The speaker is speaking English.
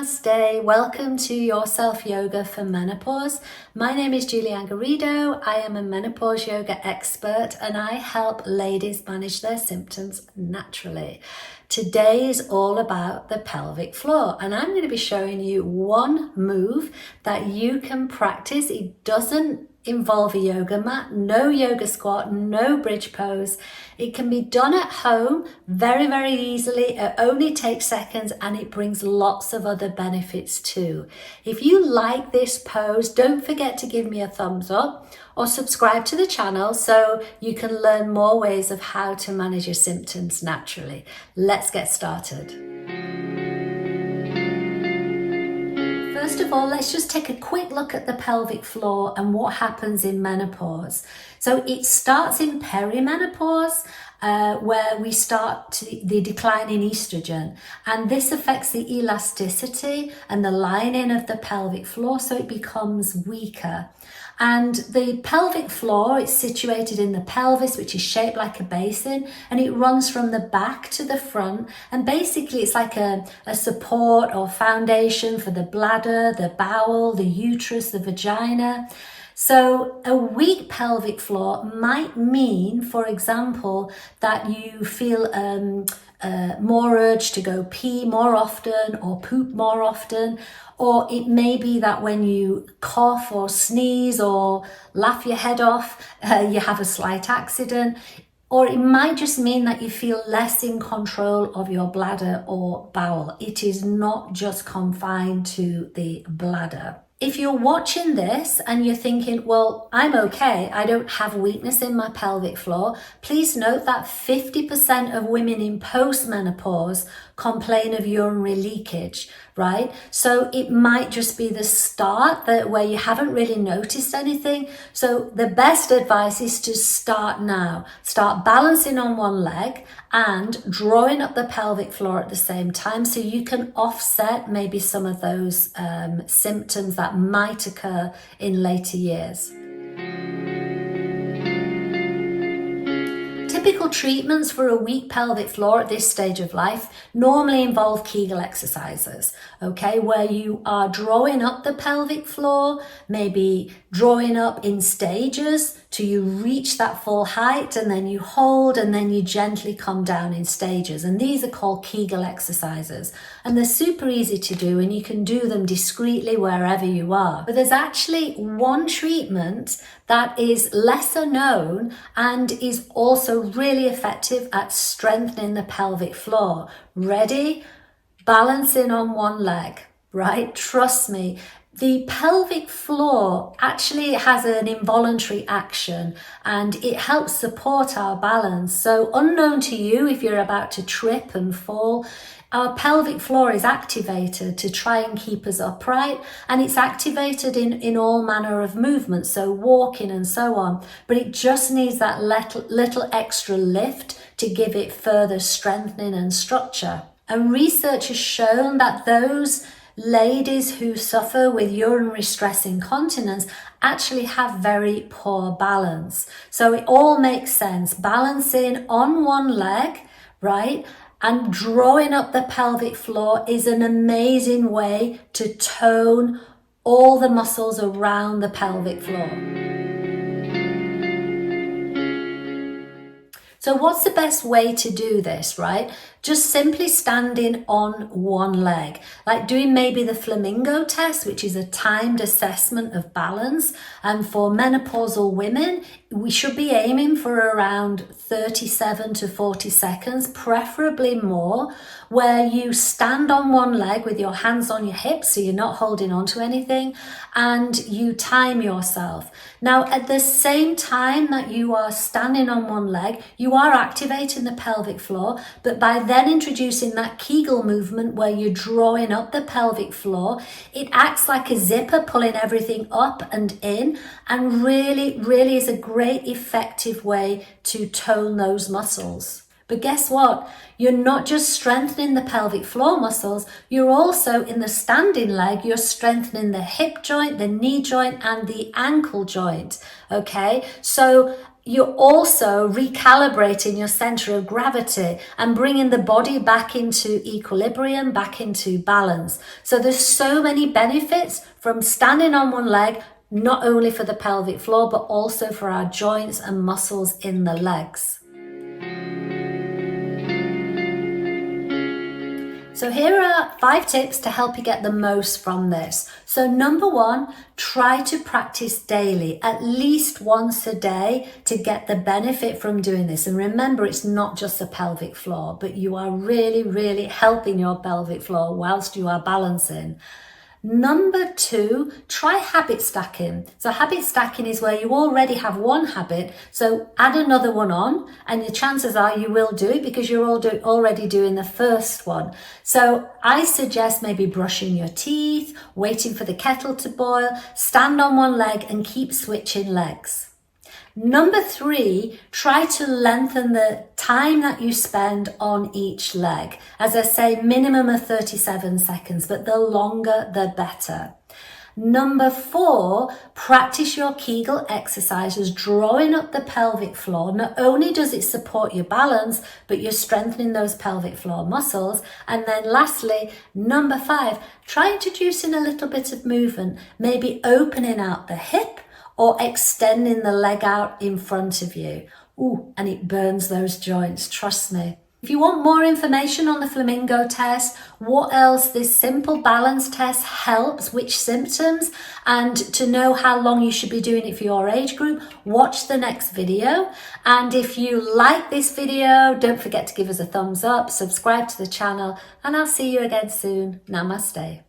Namaste. Welcome to your self-yoga for menopause. My name is Julianne Garrido. I am a menopause yoga expert and I help ladies manage their symptoms naturally. Today is all about the pelvic floor and I'm going to be showing you one move that you can practice. It doesn't involve a yoga mat, no yoga squat, no bridge pose. It can be done at home very, very easily. It only takes seconds and it brings lots of other benefits too. If you like this pose, don't forget to give me a thumbs up or subscribe to the channel so you can learn more ways of how to manage your symptoms naturally. Let's get started. First of all, let's just take a quick look at the pelvic floor and what happens in menopause. So it starts in perimenopause, where we start the decline in estrogen, and this affects the elasticity and the lining of the pelvic floor, so it becomes weaker. And the pelvic floor, it's situated in the pelvis, which is shaped like a basin, and it runs from the back to the front. And basically it's like a support or foundation for the bladder, the bowel, the uterus, the vagina. So a weak pelvic floor might mean, for example, that you feel more urge to go pee more often or poop more often, or it may be that when you cough or sneeze or laugh your head off, you have a slight accident, or it might just mean that you feel less in control of your bladder or bowel. It is not just confined to the bladder. If you're watching this and you're thinking, well, I'm okay, I don't have weakness in my pelvic floor, please note that 50% of women in postmenopause complain of urinary leakage, right? So it might just be the start where you haven't really noticed anything. So the best advice is to start now. Start balancing on one leg and drawing up the pelvic floor at the same time so you can offset maybe some of those symptoms that might occur in later years. Typical treatments for a weak pelvic floor at this stage of life normally involve Kegel exercises, okay, where you are drawing up the pelvic floor, maybe drawing up in stages till you reach that full height, and then you hold and then you gently come down in stages. And these are called Kegel exercises. And they're super easy to do and you can do them discreetly wherever you are. But there's actually one treatment that is lesser known and is also really effective at strengthening the pelvic floor. Ready? Balancing on one leg, right? Trust me. The pelvic floor actually has an involuntary action and it helps support our balance. So unknown to you, if you're about to trip and fall, our pelvic floor is activated to try and keep us upright, and it's activated in all manner of movements, so walking and so on, but it just needs that little extra lift to give it further strengthening and structure. And research has shown that those ladies who suffer with urinary stress incontinence actually have very poor balance. So it all makes sense. Balancing on one leg, right? And drawing up the pelvic floor is an amazing way to tone all the muscles around the pelvic floor. So what's the best way to do this, right? Just simply standing on one leg, like doing maybe the flamingo test, which is a timed assessment of balance. And for menopausal women, we should be aiming for around 37 to 40 seconds, preferably more, where you stand on one leg with your hands on your hips, so you're not holding on to anything, and you time yourself. Now, at the same time that you are standing on one leg, you are activating the pelvic floor, but by then introducing that Kegel movement where you're drawing up the pelvic floor, it acts like a zipper, pulling everything up and in, and really is a great effective way to tone those muscles. But guess what? You're not just strengthening the pelvic floor muscles, you're also in the standing leg, you're strengthening the hip joint, the knee joint, and the ankle joint. Okay, so you're also recalibrating your center of gravity and bringing the body back into equilibrium, back into balance. So there's so many benefits from standing on one leg, not only for the pelvic floor, but also for our joints and muscles in the legs. So here are 5 tips to help you get the most from this. So number 1, try to practice daily, at least once a day, to get the benefit from doing this. And remember, it's not just the pelvic floor, but you are really, really helping your pelvic floor whilst you are balancing. Number 2, try habit stacking. So habit stacking is where you already have one habit, so add another one on, and the chances are you will do it because you're already doing the first one. So I suggest maybe brushing your teeth, waiting for the kettle to boil, stand on one leg and keep switching legs. Number 3, try to lengthen the time that you spend on each leg. As I say, minimum of 37 seconds, but the longer, the better. Number 4, practice your Kegel exercises, drawing up the pelvic floor. Not only does it support your balance, but you're strengthening those pelvic floor muscles. And then lastly, number 5, try introducing a little bit of movement, maybe opening out the hip, or extending the leg out in front of you. Ooh, and it burns those joints, trust me. If you want more information on the flamingo test, what else this simple balance test helps, which symptoms, and to know how long you should be doing it for your age group, watch the next video. And if you like this video, don't forget to give us a thumbs up, subscribe to the channel, and I'll see you again soon. Namaste.